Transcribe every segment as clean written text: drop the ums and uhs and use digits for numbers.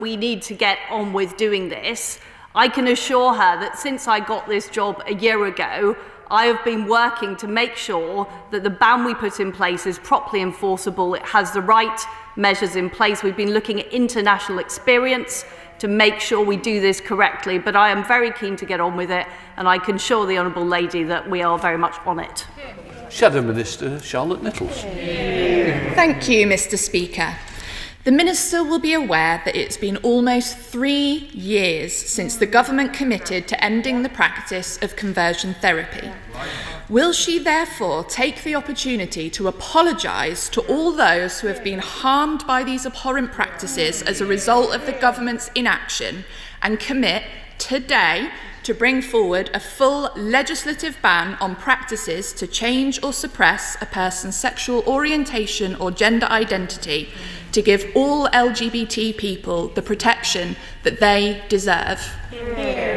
We need to get on with doing this. I can assure her that since I got this job a year ago, I have been working to make sure that the ban we put in place is properly enforceable. It has the right measures in place. We've been looking at international experience to make sure we do this correctly, but I am very keen to get on with it, and I can assure the Honourable Lady that we are very much on it. Shadow Minister Charlotte Littles. Thank you, Mr. Speaker. The Minister will be aware that it's been almost 3 years since the government committed to ending the practice of conversion therapy. Will she therefore take the opportunity to apologise to all those who have been harmed by these abhorrent practices as a result of the government's inaction and commit today to bring forward a full legislative ban on practices to change or suppress a person's sexual orientation or gender identity, to give all LGBT people the protection that they deserve?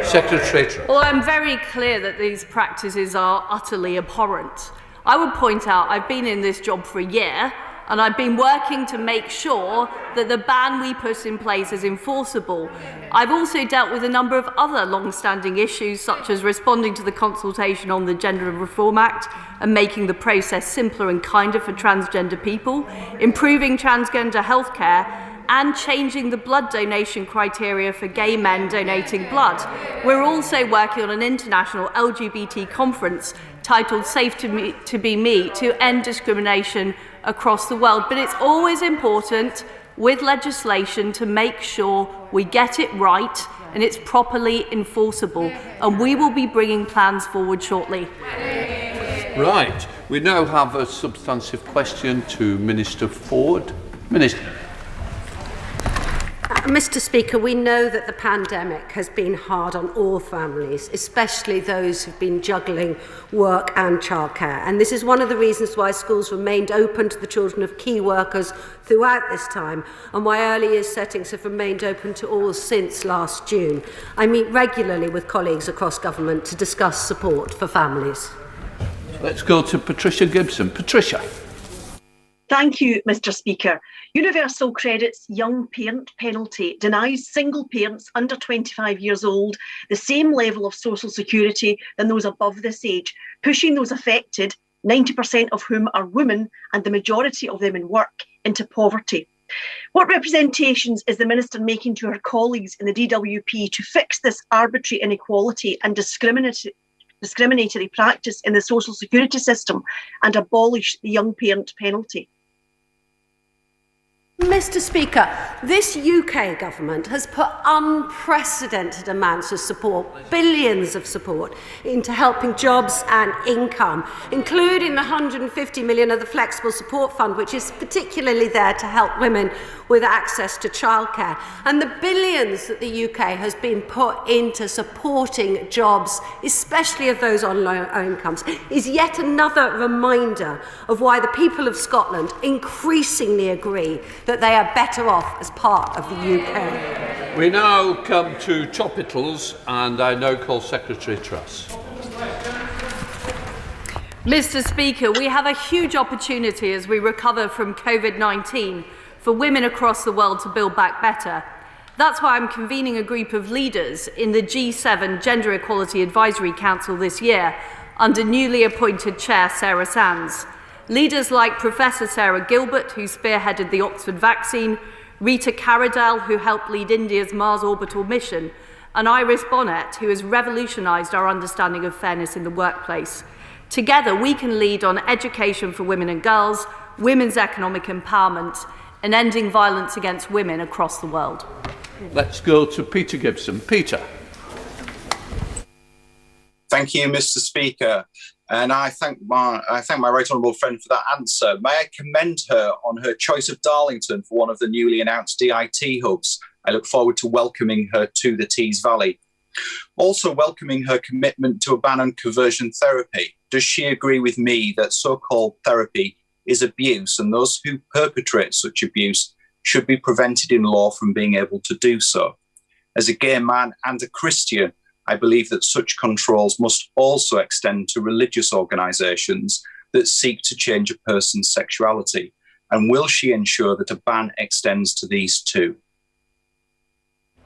Secretary. Well, I'm very clear that these practices are utterly abhorrent. I would point out I've been in this job for a year, and I've been working to make sure that the ban we put in place is enforceable. I've also dealt with a number of other long-standing issues, such as responding to the consultation on the Gender Reform Act and making the process simpler and kinder for transgender people, improving transgender healthcare, and changing the blood donation criteria for gay men donating blood. We're also working on an international LGBT conference titled Safe to Be Me to end discrimination across the world. But it's always important with legislation to make sure we get it right and it's properly enforceable. And we will be bringing plans forward shortly. Right. We now have a substantive question to Minister Ford. Minister. Mr. Speaker, we know that the pandemic has been hard on all families, especially those who've been juggling work and childcare. And this is one of the reasons why schools remained open to the children of key workers throughout this time, and why early years settings have remained open to all since last June. I meet regularly with colleagues across government to discuss support for families. Let's go to Patricia Gibson. Patricia. Thank you, Mr. Speaker. Universal Credit's young parent penalty denies single parents under 25 years old the same level of social security than those above this age, pushing those affected, 90% of whom are women and the majority of them in work, into poverty. What representations is the Minister making to her colleagues in the DWP to fix this arbitrary inequality and discriminatory practice in the social security system and abolish the young parent penalty? Mr. Speaker, this UK government has put unprecedented amounts of support, billions of support, into helping jobs and income, including the 150 million of the Flexible Support Fund, which is particularly there to help women with access to childcare. And the billions that the UK has been put into supporting jobs, especially of those on low incomes, is yet another reminder of why the people of Scotland increasingly agree that they are better off as part of the UK. We now come to Chopitals, and I now call Secretary Truss. Mr. Speaker, we have a huge opportunity as we recover from COVID-19 for women across the world to build back better. That's why I'm convening a group of leaders in the G7 Gender Equality Advisory Council this year under newly appointed Chair Sarah Sands. Leaders like Professor Sarah Gilbert, who spearheaded the Oxford vaccine, Rita Caradel, who helped lead India's Mars orbital mission, and Iris Bonet, who has revolutionised our understanding of fairness in the workplace. Together, we can lead on education for women and girls, women's economic empowerment, and ending violence against women across the world. Let's go to Peter Gibson. Peter. Thank you, Mr. Speaker. And I thank my right honourable friend for that answer. May I commend her on her choice of Darlington for one of the newly announced DIT hubs. I look forward to welcoming her to the Tees Valley. Also welcoming her commitment to a ban on conversion therapy. Does she agree with me that so-called therapy is abuse, and those who perpetrate such abuse should be prevented in law from being able to do so? As a gay man and a Christian, I believe that such controls must also extend to religious organisations that seek to change a person's sexuality. And will she ensure that a ban extends to these too?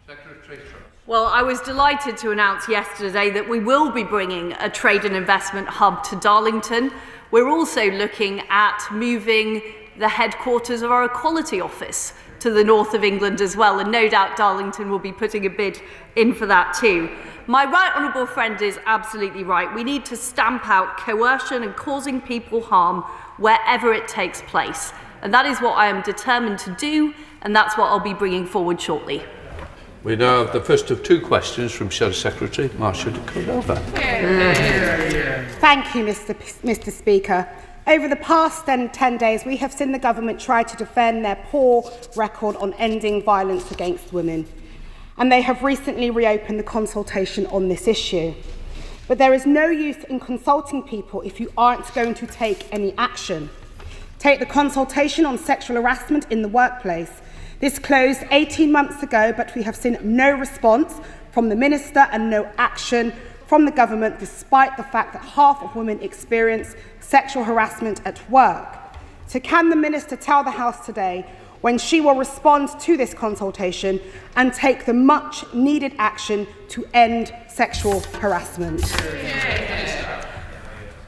Secretary Truss. Well, I was delighted to announce yesterday that we will be bringing a trade and investment hub to Darlington. We're also looking at moving the headquarters of our Equality Office to the north of England as well, and no doubt Darlington will be putting a bid in for that too. My right honourable friend is absolutely right. We need to stamp out coercion and causing people harm wherever it takes place. And that is what I am determined to do, and that's what I'll be bringing forward shortly. We now have the first of two questions from Shadow Secretary Marcia de Cordova. Thank you, Mr. Speaker. Over the past 10 days, we have seen the government try to defend their poor record on ending violence against women. And they have recently reopened the consultation on this issue. But there is no use in consulting people if you aren't going to take any action. Take the consultation on sexual harassment in the workplace. This closed 18 months ago, but we have seen no response from the Minister and no action from the government, despite the fact that half of women experience sexual harassment at work. So can the Minister tell the House today when she will respond to this consultation and take the much needed action to end sexual harassment?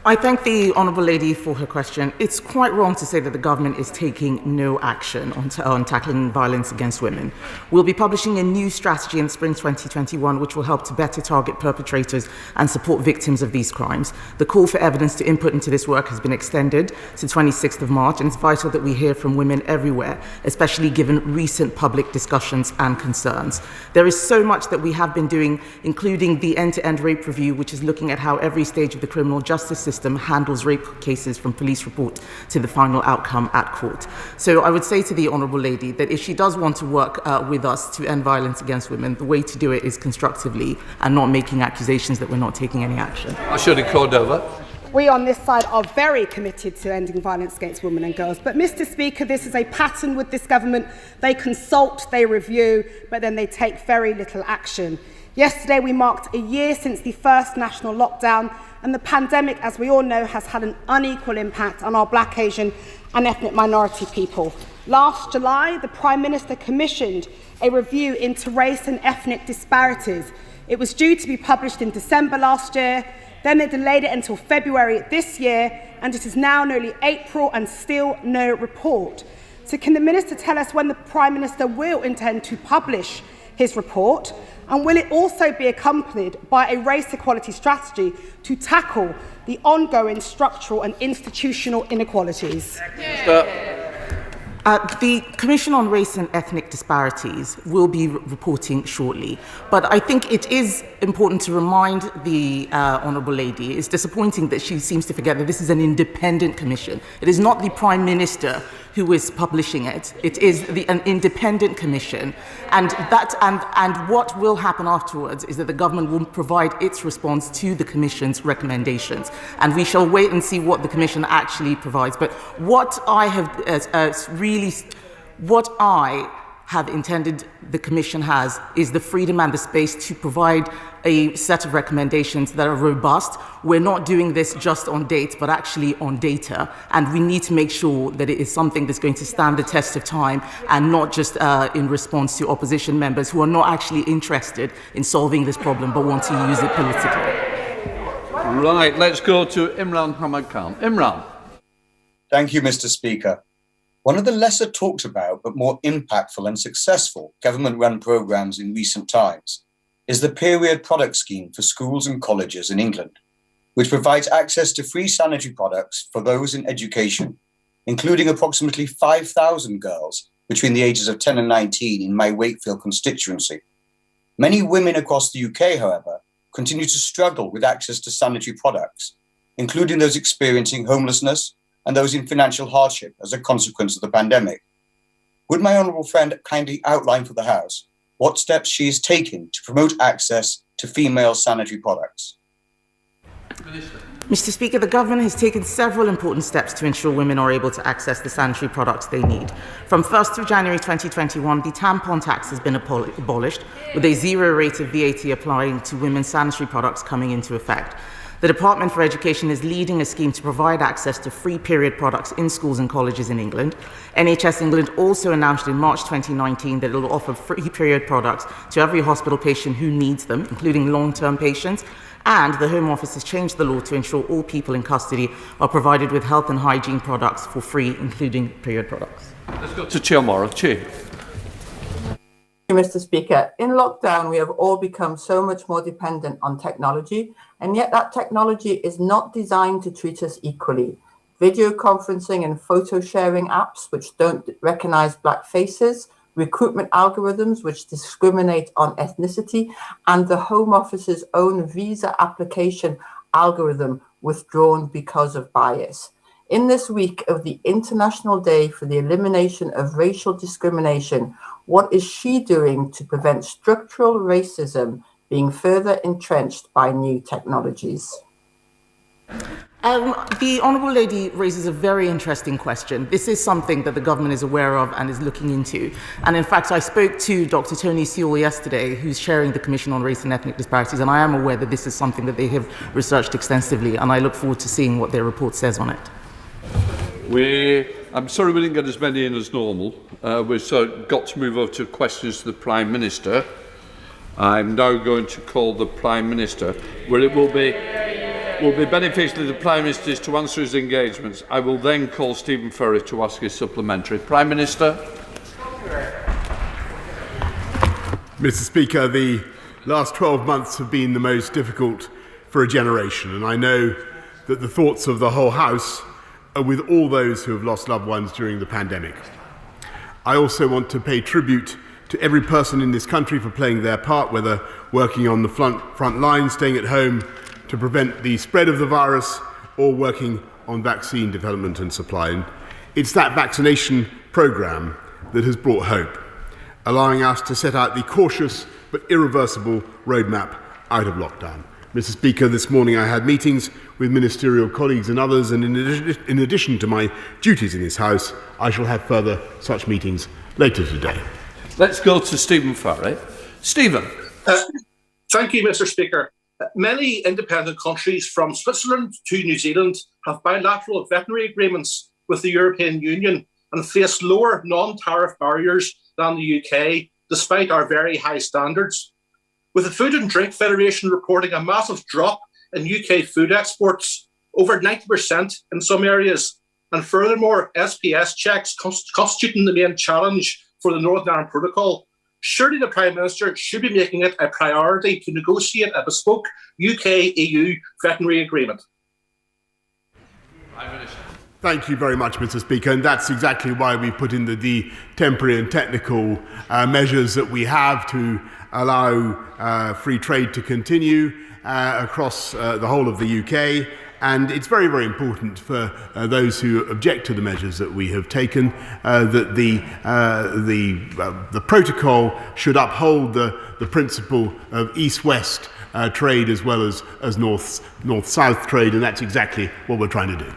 I thank the Honourable Lady for her question. It's quite wrong to say that the government is taking no action on tackling violence against women. We'll be publishing a new strategy in spring 2021 which will help to better target perpetrators and support victims of these crimes. The call for evidence to input into this work has been extended to 26th of March, and it's vital that we hear from women everywhere, especially given recent public discussions and concerns. There is so much that we have been doing, including the end-to-end rape review, which is looking at how every stage of the criminal justice system handles rape cases from police report to the final outcome at court. So I would say to the Honourable Lady that if she does want to work with us to end violence against women, the way to do it is constructively and not making accusations that we're not taking any action. Marcia de Cordova. We on this side are very committed to ending violence against women and girls. But, Mr. Speaker, this is a pattern with this government. They consult, they review, but then they take very little action. Yesterday, we marked a year since the first national lockdown, and the pandemic, as we all know, has had an unequal impact on our Black, Asian and ethnic minority people. Last July, the Prime Minister commissioned a review into race and ethnic disparities. It was due to be published in December last year. Then they delayed it until February this year, and it is now nearly April and still no report. So can the Minister tell us when the Prime Minister will intend to publish his report? And will it also be accompanied by a race equality strategy to tackle the ongoing structural and institutional inequalities? The Commission on Race and Ethnic Disparities will be reporting shortly, but I think it is important to remind the Honourable Lady, it's disappointing that she seems to forget that this is an independent commission. It is not the Prime Minister who is publishing it. It is an independent commission, and what will happen afterwards is that the government will provide its response to the Commission's recommendations, and we shall wait and see what the Commission actually provides. But what I have intended the Commission has is the freedom and the space to provide a set of recommendations that are robust. We're not doing this just on dates, but actually on data. And we need to make sure that it is something that's going to stand the test of time and not just in response to opposition members who are not actually interested in solving this problem, but want to use it politically. Right, let's go to Imran Hamad Khan. Imran. Thank you, Mr. Speaker. One of the lesser talked about but more impactful and successful government-run programmes in recent times is the Period Product Scheme for schools and colleges in England, which provides access to free sanitary products for those in education, including approximately 5,000 girls between the ages of 10 and 19 in my Wakefield constituency. Many women across the UK, however, continue to struggle with access to sanitary products, including those experiencing homelessness and those in financial hardship as a consequence of the pandemic. Would my honourable friend kindly outline for the House what steps she is taking to promote access to female sanitary products? Mr. Speaker, the government has taken several important steps to ensure women are able to access the sanitary products they need. From 1st of January 2021, the tampon tax has been abolished, with a zero rate of VAT applying to women's sanitary products coming into effect. The Department for Education is leading a scheme to provide access to free period products in schools and colleges in England. NHS England also announced in March 2019 that it will offer free period products to every hospital patient who needs them, including long-term patients. And the Home Office has changed the law to ensure all people in custody are provided with health and hygiene products for free, including period products. Let's go to Chair Morrow. Chair. Mr. Speaker, in lockdown, we have all become so much more dependent on technology, and yet that technology is not designed to treat us equally. Video conferencing and photo sharing apps which don't recognize black faces, recruitment algorithms which discriminate on ethnicity, and the Home Office's own visa application algorithm withdrawn because of bias. In this week of the International Day for the Elimination of Racial Discrimination, what is she doing to prevent structural racism being further entrenched by new technologies? The Honourable Lady raises a very interesting question. This is something that the government is aware of and is looking into. And in fact, I spoke to Dr. Tony Sewell yesterday, who's chairing the Commission on Race and Ethnic Disparities, and I am aware that this is something that they have researched extensively, and I look forward to seeing what their report says on it. I'm sorry we didn't get as many in as normal. We've got to move over to questions to the Prime Minister. I'm now going to call the Prime Minister, where it will be beneficial to the Prime Minister to answer his engagements. I will then call Stephen Ferry to ask his supplementary. Prime Minister. Mr. Speaker, the last 12 months have been the most difficult for a generation, and I know that the thoughts of the whole House are with all those who have lost loved ones during the pandemic. I also want to pay tribute to every person in this country for playing their part, whether working on the front line, staying at home to prevent the spread of the virus, or working on vaccine development and supply. And it's that vaccination programme that has brought hope, allowing us to set out the cautious but irreversible roadmap out of lockdown. Mr. Speaker, this morning I had meetings with ministerial colleagues and others, and in addition to my duties in this House, I shall have further such meetings later today. Let's go to Stephen Ferry. Stephen. Thank you, Mr. Speaker. Many independent countries, from Switzerland to New Zealand, have bilateral veterinary agreements with the European Union and face lower non-tariff barriers than the UK, despite our very high standards. With the Food and Drink Federation reporting a massive drop in UK food exports, over 90% in some areas, and furthermore, SPS checks constituting the main challenge for the Northern Ireland Protocol, surely the Prime Minister should be making it a priority to negotiate a bespoke UK-EU veterinary agreement. Thank you very much, Mr. Speaker, and that's exactly why we put in the temporary and technical measures that we have to allow free trade to continue across the whole of the UK. And it's very, very important for those who object to the measures that we have taken that the protocol should uphold the principle of East-West trade as well as North-South trade, and that's exactly what we're trying to do.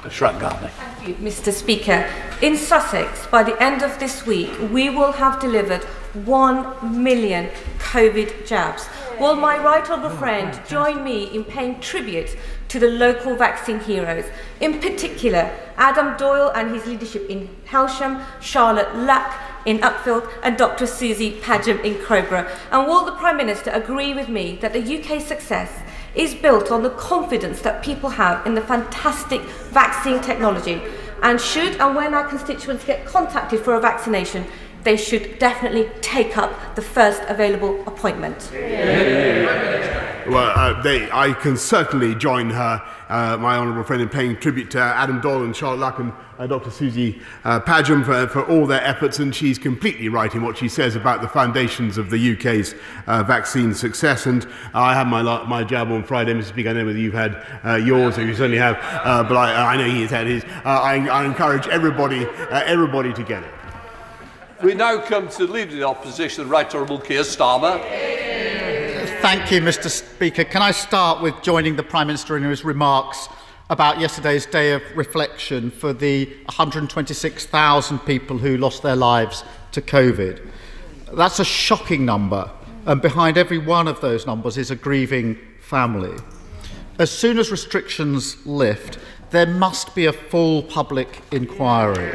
Thank you, Mr. Speaker. In Sussex, by the end of this week, we will have delivered 1 million COVID jabs. Will my right honourable friend join me in paying tribute to the local vaccine heroes, in particular Adam Doyle and his leadership in Helsham, Charlotte Lack in Upfield, and Dr. Susie Padgham in Crowborough? And will the Prime Minister agree with me that the UK's success is built on the confidence that people have in the fantastic vaccine technology? And should and when our constituents get contacted for a vaccination, they should definitely take up the first available appointment. Well, I can certainly join her, my honourable friend, in paying tribute to Adam Doyle and Charlotte Luck and Dr. Susie Padgham for all their efforts, and she's completely right in what she says about the foundations of the UK's vaccine success. And I had my jab on Friday, Mr. Speaker. I know whether you've had yours, or you certainly have, but I know he's had his. I encourage everybody to get it. We now come to the Leader of the Opposition, the Right Honourable Keir Starmer. Thank you, Mr. Speaker. Can I start with joining the Prime Minister in his remarks about yesterday's day of reflection for the 126,000 people who lost their lives to COVID? That's a shocking number, and behind every one of those numbers is a grieving family. as soon as restrictions lift, there must be a full public inquiry,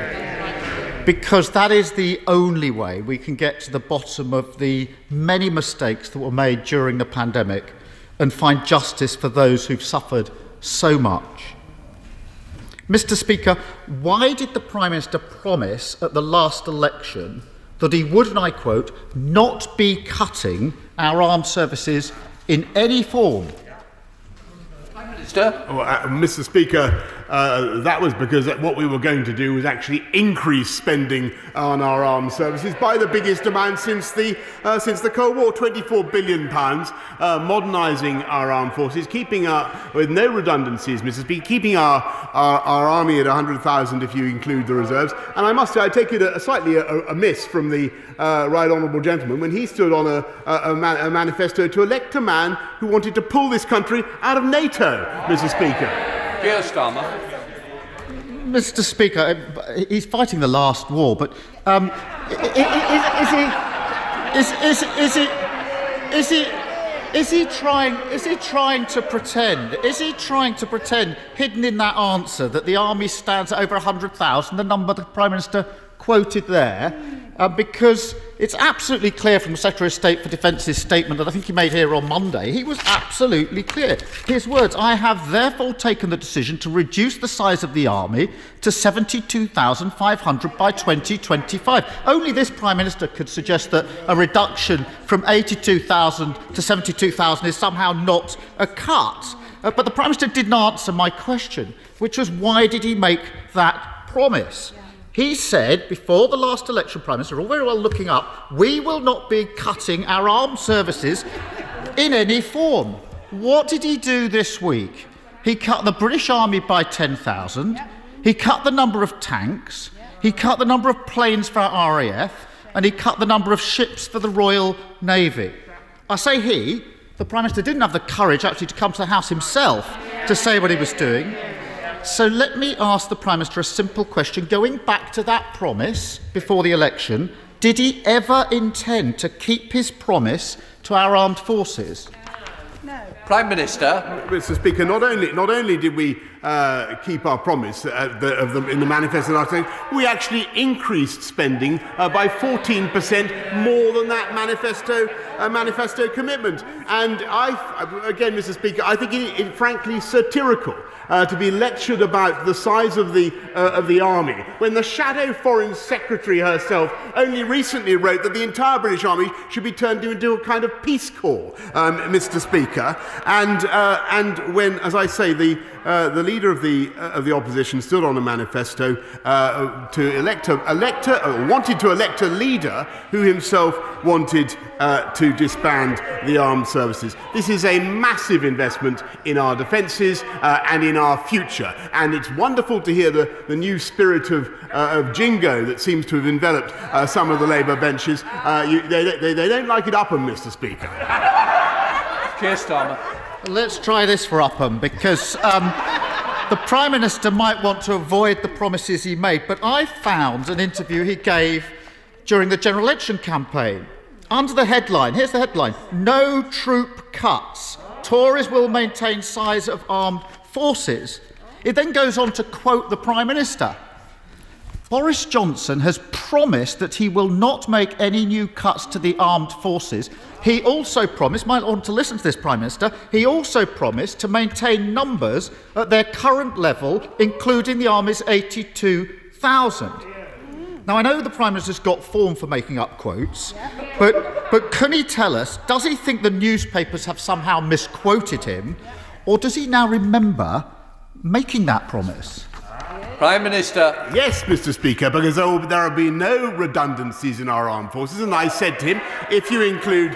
because that is the only way we can get to the bottom of the many mistakes that were made during the pandemic and find justice for those who've suffered so much. Mr. Speaker, why did the Prime Minister promise at the last election that he would, and I quote, not be cutting our armed services in any form? Mr. Speaker, that was because what we were going to do was actually increase spending on our armed services by the biggest amount since the Cold War, £24 billion, modernising our armed forces, keeping with no redundancies, Mr. Speaker, keeping our army at 100,000 if you include the reserves. And I must say, I take it slightly amiss from the right honourable gentleman when he stood on a manifesto to elect a man who wanted to pull this country out of NATO, Mr. Speaker. Keir Starmer. Mr. Speaker, he's fighting the last war, but is he trying to pretend? Is he trying to pretend, hidden in that answer, that the army stands at over 100,000, the number the Prime Minister quoted there? Because it's absolutely clear from the Secretary of State for Defence's statement that I think he made here on Monday. He was absolutely clear. His words, "I have therefore taken the decision to reduce the size of the army to 72,500 by 2025. Only this Prime Minister could suggest that a reduction from 82,000 to 72,000 is somehow not a cut. But the Prime Minister didn't answer my question, which was why did he make that promise? He said, before the last election, Prime Minister, all very well looking up, we will not be cutting our armed services in any form. What did he do this week? He cut the British Army by 10,000, he cut the number of tanks, he cut the number of planes for our RAF, and he cut the number of ships for the Royal Navy. I say he, the Prime Minister didn't have the courage actually to come to the House himself to say what he was doing. So let me ask the Prime Minister a simple question. Going back to that promise before the election, did he ever intend to keep his promise to our armed forces? No. Prime Minister. Mr. Speaker, not only did we keep our promise in the manifesto last time, we actually increased spending by 14% more than that manifesto commitment. And again, Mr. Speaker, I think it frankly satirical to be lectured about the size of the army when the shadow Foreign Secretary herself only recently wrote that the entire British Army should be turned into a kind of peace corps, Mr. Speaker. And when, as I say, the leader of the opposition stood on a manifesto wanted to elect a leader who himself wanted to disband the armed services. This is a massive investment in our defences and in our future, and it's wonderful to hear the new spirit of jingo that seems to have enveloped some of the Labour benches. They don't like it Upham, Mr. Speaker. Keir Starmer. Let's try this for Upham, because the Prime Minister might want to avoid the promises he made, but I found an interview he gave during the general election campaign. Under the headline, here's the headline, "No troop cuts. Tories will maintain size of armed forces." It then goes on to quote the Prime Minister. Boris Johnson has promised that he will not make any new cuts to the armed forces. He also promised, might want to listen to this, Prime Minister, he also promised to maintain numbers at their current level, including the Army's 82,000. Now, I know the Prime Minister's got form for making up quotes, but can he tell us, does he think the newspapers have somehow misquoted him, or does he now remember making that promise? Prime Minister. Yes, Mr. Speaker, because there will be no redundancies in our armed forces, and I said to him, if you include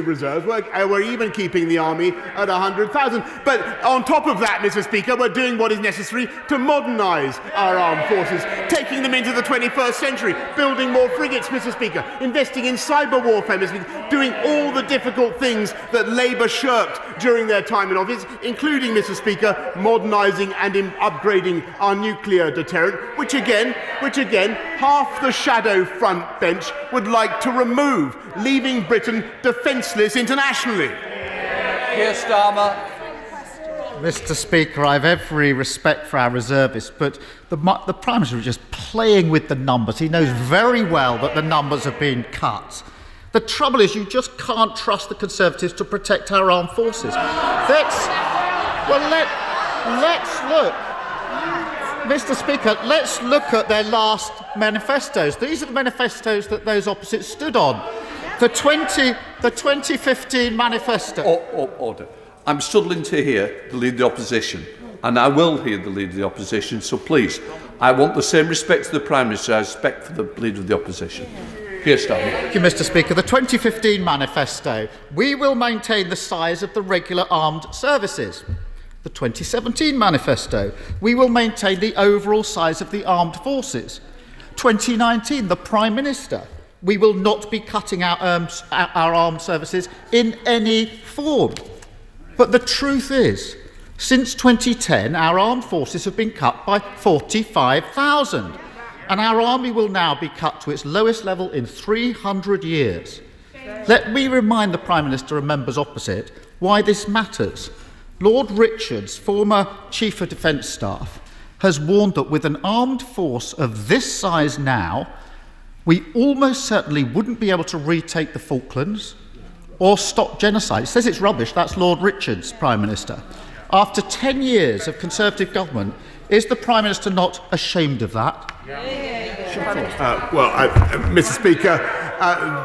reserves, we're even keeping the army at 100,000. But on top of that, Mr. Speaker, we're doing what is necessary to modernise our armed forces, taking them into the 21st century, building more frigates, Mr. Speaker, investing in cyber warfare, Mr. Speaker, doing all the difficult things that Labour shirked during their time in office, including, Mr. Speaker, modernising and upgrading our nuclear deterrent, which again, half the shadow front bench would like to remove, leaving Britain defenceless internationally. Keir Starmer. Mr. Speaker, I have every respect for our reservists, but the Prime Minister is just playing with the numbers. He knows very well that the numbers have been cut. The trouble is you just can't trust the Conservatives to protect our armed forces. Let's look. Mr. Speaker, let's look at their last manifestos. These are the manifestos that those opposites stood on. The 2015 manifesto. Order. I'm struggling to hear the Leader of the Opposition, and I will hear the Leader of the Opposition, so please, I want the same respect to the Prime Minister I respect for the Leader of the Opposition. Keir Starmer. Thank you, Mr. Speaker. The 2015 manifesto. We will maintain the size of the regular armed services. The 2017 manifesto. We will maintain the overall size of the armed forces. 2019, the Prime Minister. We will not be cutting our armed services in any form. But the truth is, since 2010, our armed forces have been cut by 45,000. And our army will now be cut to its lowest level in 300 years. Let me remind the Prime Minister and members opposite why this matters. Lord Richards, former Chief of Defence Staff, has warned that with an armed force of this size now, we almost certainly wouldn't be able to retake the Falklands or stop genocide. He says it's rubbish. That's Lord Richards, Prime Minister. After 10 years of Conservative government, is the Prime Minister not ashamed of that? Mr. Speaker,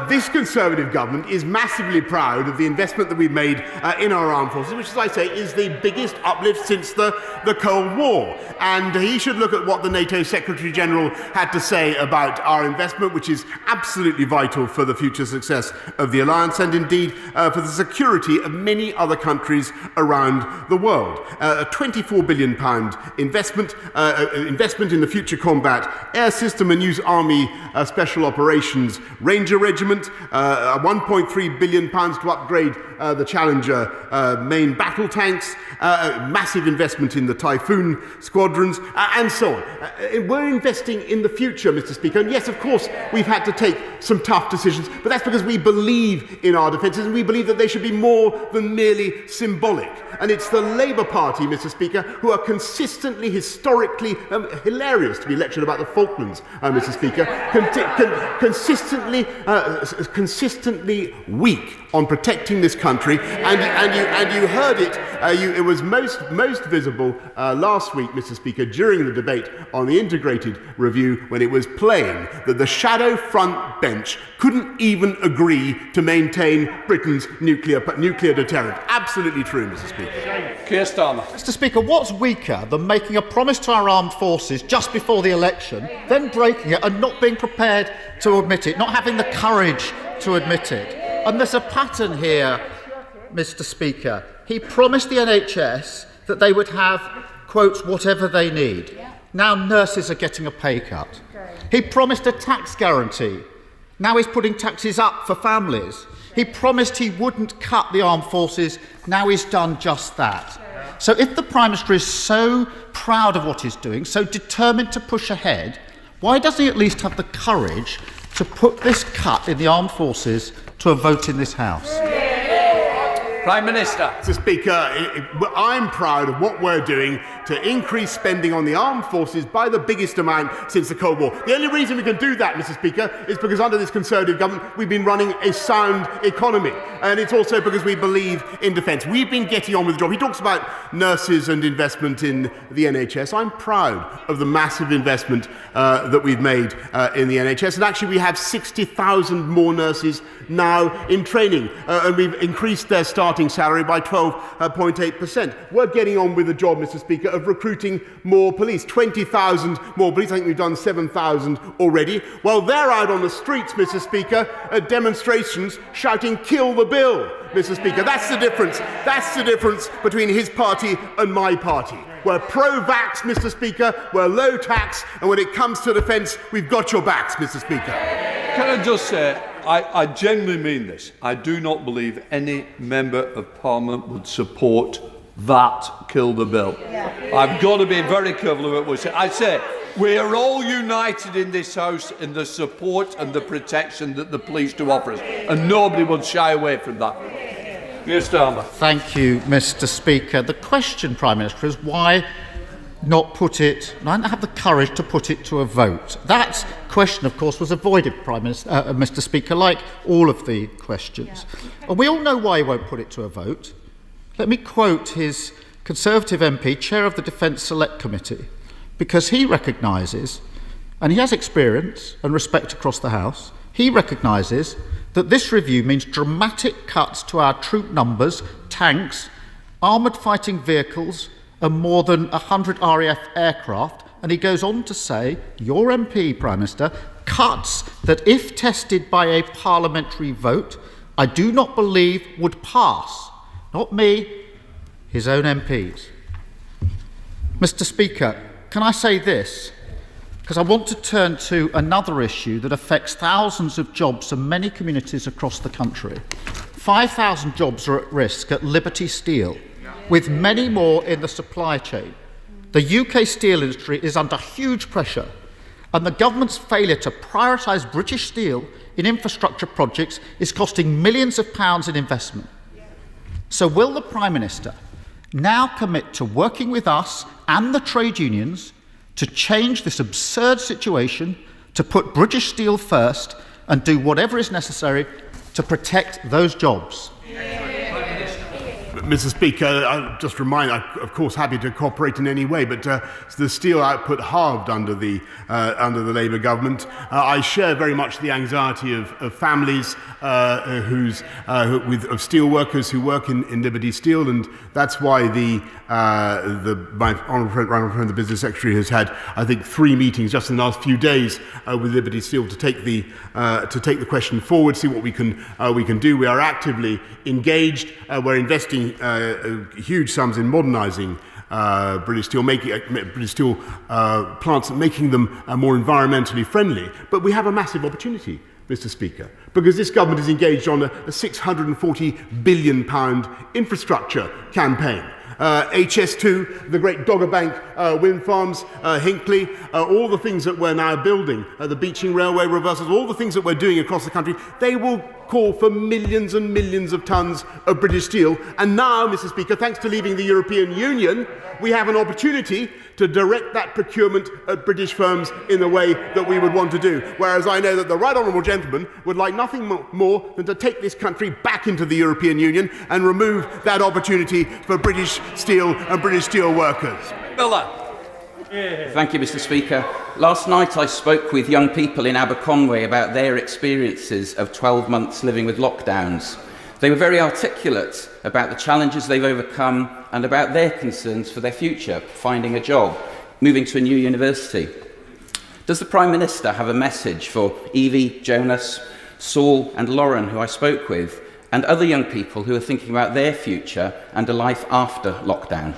this Conservative government is massively proud of the investment that we've made in our armed forces, which, as I say, is the biggest uplift since the Cold War. And he should look at what the NATO Secretary-General had to say about our investment, which is absolutely vital for the future success of the alliance and indeed for the security of many other countries around the world. A £24 billion investment in the future combat air system, a new Army Special Operations Ranger Regiment, £1.3 billion to upgrade the Challenger main battle tanks, massive investment in the Typhoon squadrons, and so on. We're investing in the future, Mr. Speaker, and yes, of course, we've had to take some tough decisions, but that's because we believe in our defences and we believe that they should be more than merely symbolic. And it's the Labour Party, Mr. Speaker, who are consistently, historically, hilarious to be lectured about the Falklands, Mr. Speaker, consistently weak on protecting this country, and you heard it. It was most visible last week, Mr. Speaker, during the debate on the integrated review, when it was plain that the shadow front bench couldn't even agree to maintain Britain's nuclear deterrent. Absolutely true, Mr. Speaker. Keir Starmer. Mr. Speaker, what's weaker than making a promise to our armed forces just before the election, then breaking it and not being prepared to admit it, not having the courage to admit it? And there's a pattern here, Mr. Speaker. He promised the NHS that they would have, quote, whatever they need. Now nurses are getting a pay cut. He promised a tax guarantee. Now he's putting taxes up for families. He promised he wouldn't cut the armed forces. Now he's done just that. So if the Prime Minister is so proud of what he's doing, so determined to push ahead, why doesn't he at least have the courage to put this cut in the armed forces to a vote in this House? Prime Minister. Mr. Speaker, I'm proud of what we're doing to increase spending on the armed forces by the biggest amount since the Cold War. The only reason we can do that, Mr. Speaker, is because under this Conservative government we've been running a sound economy, and it's also because we believe in defence. We've been getting on with the job. He talks about nurses and investment in the NHS. I'm proud of the massive investment that we've made in the NHS, and actually we have 60,000 more nurses now in training, and we've increased their starting salary by 12.8%. We're getting on with the job, Mr. Speaker, of recruiting more police, 20,000 more police. I think we've done 7,000 already. Well, they're out on the streets, Mr. Speaker, at demonstrations shouting, "Kill the bill," Mr. Speaker. That's the difference. That's the difference between his party and my party. We're pro-vax, Mr. Speaker. We're low tax. And when it comes to defence, we've got your backs, Mr. Speaker. Can I just say, I genuinely mean this. I do not believe any member of Parliament would support that kill the bill. I've got to be very careful of what we say. I say we are all united in this House in the support and the protection that the police do offer us, and nobody will shy away from that. Keir Starmer. Thank you, Mr. Speaker. The question, Prime Minister, is why not have the courage to put it to a vote? That question, of course, was avoided, Mr. Speaker, like all of the questions. And we all know why he won't put it to a vote. Let me quote his Conservative MP, Chair of the Defence Select Committee, because he recognises, and he has experience and respect across the House, he recognises that this review means dramatic cuts to our troop numbers, tanks, armoured fighting vehicles, and more than 100 RAF aircraft. And he goes on to say, your MP, Prime Minister, cuts that if tested by a parliamentary vote, I do not believe would pass. Not me, his own MPs. Mr. Speaker, can I say this? Because I want to turn to another issue that affects thousands of jobs in many communities across the country. 5,000 jobs are at risk at Liberty Steel, with many more in the supply chain. The UK steel industry is under huge pressure, and the government's failure to prioritise British steel in infrastructure projects is costing millions of pounds in investment. So will the Prime Minister now commit to working with us and the trade unions to change this absurd situation, to put British steel first, and do whatever is necessary to protect those jobs? Mr. Speaker, I'll just remind, I'm of course happy to cooperate in any way, but the steel output halved under the Labour government. I share very much the anxiety of families of steel workers who work in Liberty Steel, and that's why my honourable friend, the Business Secretary, has had, I think, 3 meetings just in the last few days with Liberty Steel to take the question forward, see what we can do. We are actively engaged. We're investing huge sums in modernising British Steel, British Steel plants, making them more environmentally friendly. But we have a massive opportunity, Mr. Speaker, because this government is engaged on a £640 billion infrastructure campaign. HS2, the great Dogger Bank wind farms, Hinkley, all the things that we're now building, the beaching railway reversals, all the things that we're doing across the country, they will call for millions and millions of tonnes of British steel. And now, Mr. Speaker, thanks to leaving the European Union, we have an opportunity to direct that procurement at British firms in the way that we would want to do. Whereas I know that the right honourable gentleman would like nothing more than to take this country back into the European Union and remove that opportunity for British steel and British steel workers. Miller. Thank you, Mr. Speaker. Last night I spoke with young people in Aberconwy about their experiences of 12 months living with lockdowns. They were very articulate about the challenges they've overcome and about their concerns for their future, finding a job, moving to a new university. Does the Prime Minister have a message for Evie, Jonas, Saul and Lauren, who I spoke with, and other young people who are thinking about their future and a life after lockdown?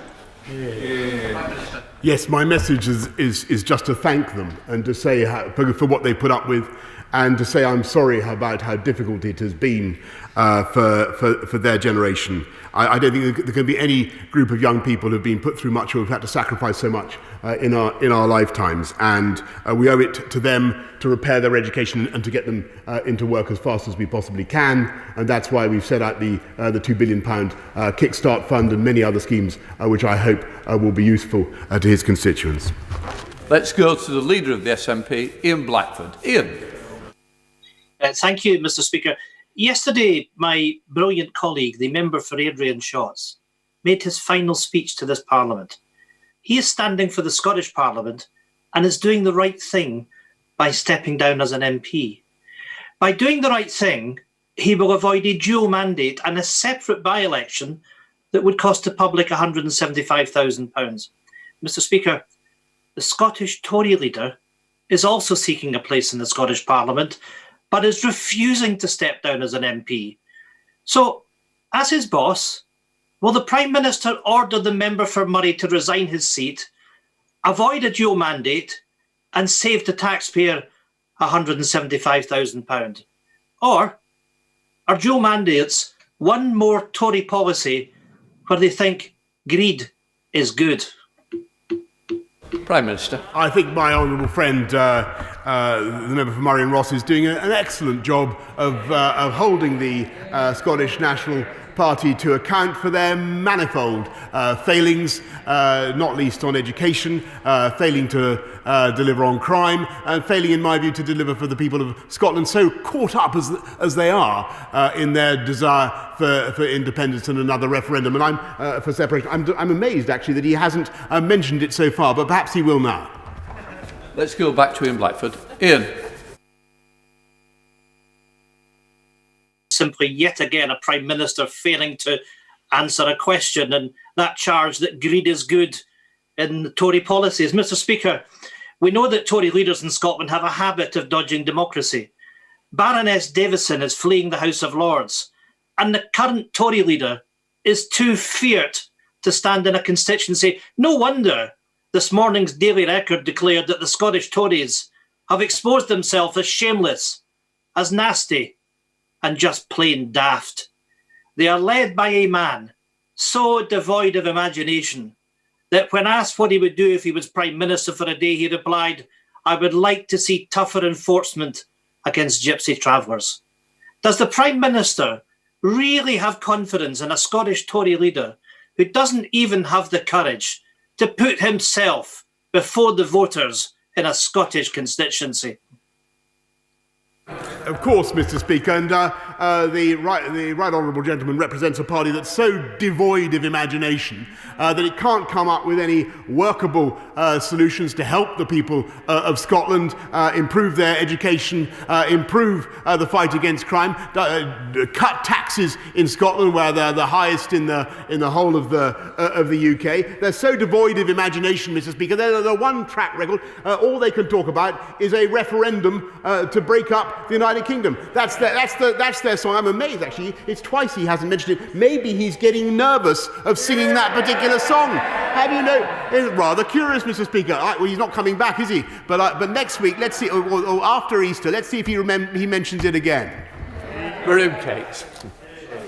Yes, my message is just to thank them and to say for what they put up with, and to say I'm sorry about how difficult it has been for their generation. I don't think there can be any group of young people who have been put through much or have had to sacrifice so much in our lifetimes, and we owe it to them to repair their education and to get them into work as fast as we possibly can. And that's why we've set out the £2 billion Kickstart Fund and many other schemes which I hope will be useful to his constituents. Let's go to the leader of the SNP, Ian Blackford. Ian. Thank you, Mr. Speaker. Yesterday, my brilliant colleague, the member for Airdrie and Shotts, made his final speech to this Parliament. He is standing for the Scottish Parliament and is doing the right thing by stepping down as an MP. By doing the right thing, he will avoid a dual mandate and a separate by-election that would cost the public £175,000. Mr. Speaker, the Scottish Tory leader is also seeking a place in the Scottish Parliament, but is refusing to step down as an MP. So, as his boss, will the Prime Minister order the member for Moray to resign his seat, avoid a dual mandate, and save the taxpayer £175,000? Or are dual mandates one more Tory policy where they think greed is good? Prime Minister. I think my honourable friend the member for Murray and Ross is doing an excellent job of holding the Scottish National Party to account for their manifold failings, not least on education, failing to deliver on crime, and failing, in my view, to deliver for the people of Scotland, so caught up as they are in their desire for independence and another referendum. And for separation. I'm amazed, actually, that he hasn't mentioned it so far, but perhaps he will now. Let's go back to Ian Blackford. Ian. Simply yet again a Prime Minister failing to answer a question, and that charge that greed is good in the Tory policies. Mr. Speaker, we know that Tory leaders in Scotland have a habit of dodging democracy. Baroness Davison is fleeing the House of Lords, and the current Tory leader is too feared to stand in a constituency. No wonder this morning's Daily Record declared that the Scottish Tories have exposed themselves as shameless, as nasty, and just plain daft. They are led by a man so devoid of imagination that when asked what he would do if he was Prime Minister for a day, he replied, "I would like to see tougher enforcement against gypsy travellers." Does the Prime Minister really have confidence in a Scottish Tory leader who doesn't even have the courage to put himself before the voters in a Scottish constituency? Of course, Mr. Speaker, and the right honourable gentleman represents a party that's so devoid of imagination that it can't come up with any workable solutions to help the people of Scotland improve their education, improve the fight against crime, cut taxes in Scotland where they're the highest in the whole of the UK. They're so devoid of imagination, Mr. Speaker. They're the one track record. All they can talk about is a referendum to break up the United Kingdom. That's their song. I'm amazed, actually. It's twice he hasn't mentioned it. Maybe he's getting nervous of singing that particular song. How do you know? It's rather curious, Mr. Speaker. Well, he's not coming back, is he? But next week, let's see, or after Easter, let's see if he mentions it again. Miriam Cates.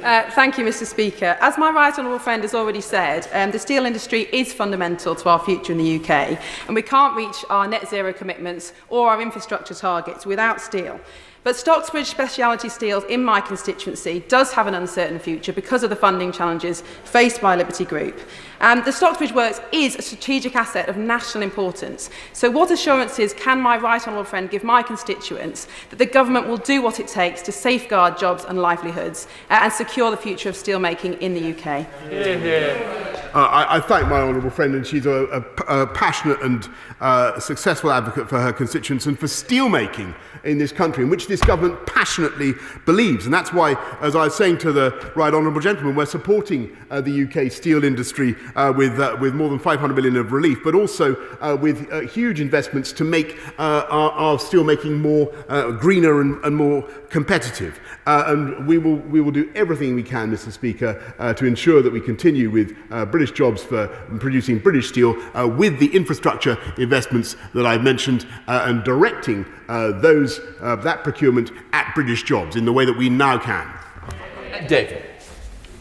Thank you, Mr. Speaker. As my right honourable friend has already said, the steel industry is fundamental to our future in the UK, and we can't reach our net zero commitments or our infrastructure targets without steel. But Stocksbridge Speciality Steels in my constituency does have an uncertain future because of the funding challenges faced by Liberty Group. The Stocksbridge Works is a strategic asset of national importance. So what assurances can my right honourable friend give my constituents that the government will do what it takes to safeguard jobs and livelihoods and secure the future of steelmaking in the UK? I thank my honourable friend, and she's a passionate and successful advocate for her constituents and for steelmaking in this country, in which this government passionately believes. And that's why, as I was saying to the right honourable gentleman, we're supporting the UK steel industry with more than 500 million of relief, but also with huge investments to make our steelmaking more greener and more competitive. And we will do everything we can, Mr. Speaker, to ensure that we continue with British jobs for producing British steel with the infrastructure investments that I've mentioned and directing that procurement at British jobs in the way that we now can. David.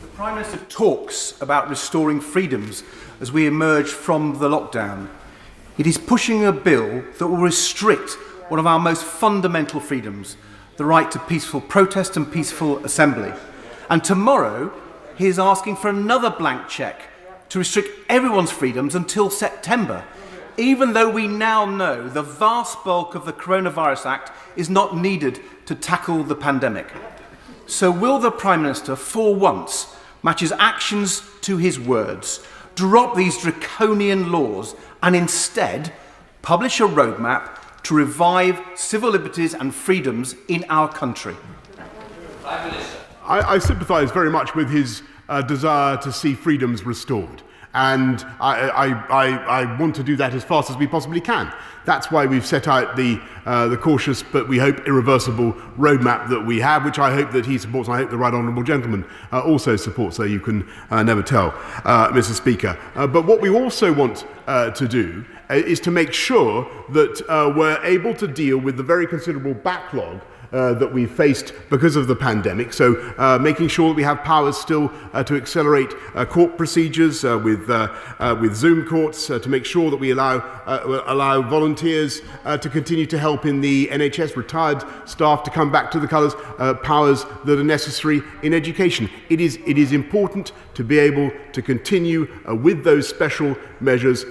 The Prime Minister talks about restoring freedoms as we emerge from the lockdown. It is pushing a bill that will restrict one of our most fundamental freedoms, the right to peaceful protest and peaceful assembly. And tomorrow, he is asking for another blank cheque to restrict everyone's freedoms until September, even though we now know the vast bulk of the Coronavirus Act is not needed to tackle the pandemic. So will the Prime Minister, for once, match his actions to his words, drop these draconian laws, and instead publish a roadmap to revive civil liberties and freedoms in our country? I sympathise very much with his desire to see freedoms restored. And I want to do that as fast as we possibly can. That's why we've set out the cautious but we hope irreversible roadmap that we have, which I hope that he supports, and I hope the right honourable gentleman also supports, so you can never tell, Mr. Speaker. But what we also want to do is to make sure that we're able to deal with the very considerable backlog that we faced because of the pandemic. So making sure that we have powers still to accelerate court procedures with Zoom courts, to make sure that we allow volunteers to continue to help in the NHS, retired staff to come back to the colours, powers that are necessary in education. It is important to be able to continue with those special measures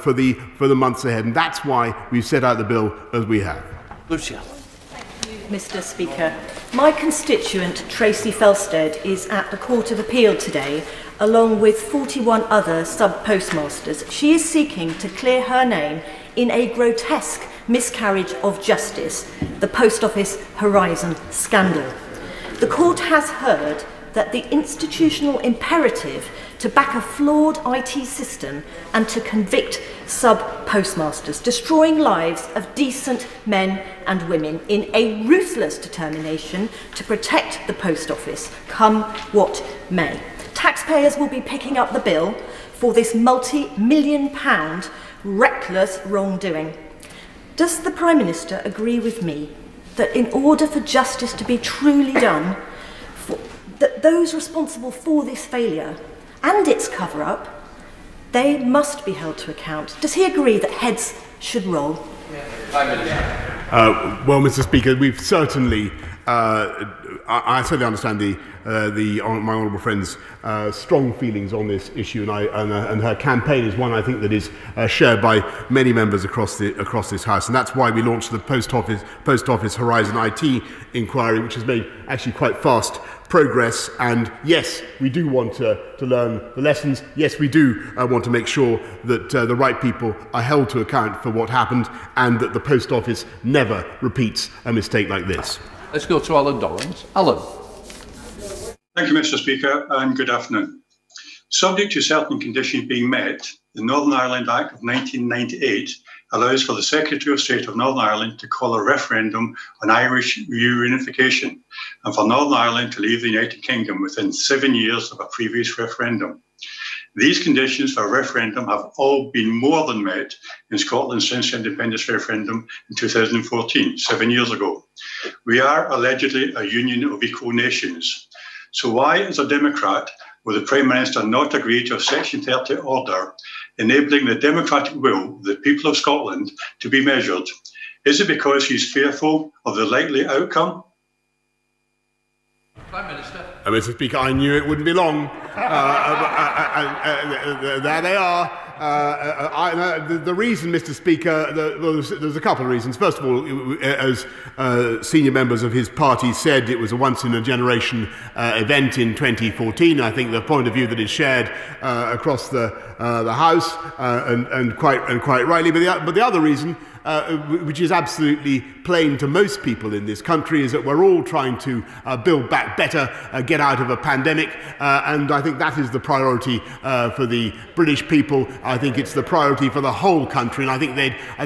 for the months ahead, and that's why we've set out the bill as we have. Lucia. Mr. Speaker, my constituent Tracy Felstead is at the Court of Appeal today, along with 41 other sub-postmasters. She is seeking to clear her name in a grotesque miscarriage of justice, the Post Office Horizon scandal. The court has heard that the institutional imperative to back a flawed IT system and to convict sub-postmasters, destroying lives of decent men and women in a ruthless determination to protect the post office, come what may. Taxpayers will be picking up the bill for this multi-million-pound reckless wrongdoing. Does the Prime Minister agree with me that in order for justice to be truly done, that those responsible for this failure and its cover-up, they must be held to account? Does he agree that heads should roll? Well, Mr. Speaker, we've certainly, I certainly understand my honourable friend's strong feelings on this issue, and her campaign is one I think that is shared by many members across this House, and that's why we launched the Post Office Horizon IT inquiry, which has made actually quite fast progress. And yes, we do want to learn the lessons. Yes, we do want to make sure that the right people are held to account for what happened, and that the Post Office never repeats a mistake like this. Let's go to Alan Dollins. Alan. Thank you, Mr. Speaker, and good afternoon. Subject to certain conditions being met, the Northern Ireland Act of 1998 allows for the Secretary of State of Northern Ireland to call a referendum on Irish reunification and for Northern Ireland to leave the United Kingdom within 7 years of a previous referendum. These conditions for a referendum have all been more than met in Scotland since the independence referendum in 2014, 7 years ago. We are allegedly a union of equal nations. So why, as a Democrat, will the Prime Minister not agree to a Section 30 order enabling the democratic will of the people of Scotland to be measured? Is it because he's fearful of the likely outcome? Prime Minister. Mr. Speaker, I knew it wouldn't be long. There they are. The reason, Mr. Speaker, there's a couple of reasons. First of all, as senior members of his party said, it was a once-in-a-generation event in 2014. I think the point of view that is shared across the House, and quite rightly. But the other reason, which is absolutely plain to most people in this country, is that we're all trying to build back better, get out of a pandemic, and I think that is the priority for the British people. I think it's the priority for the whole country, and I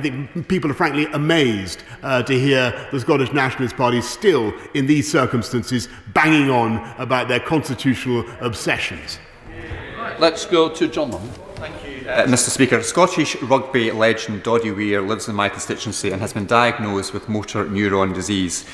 think people are frankly amazed to hear the Scottish Nationalist Party still, in these circumstances, banging on about their constitutional obsessions. Let's go to John Long. Mr. Speaker, Scottish rugby legend Doddie Weir lives in my constituency and has been diagnosed with motor neuron disease.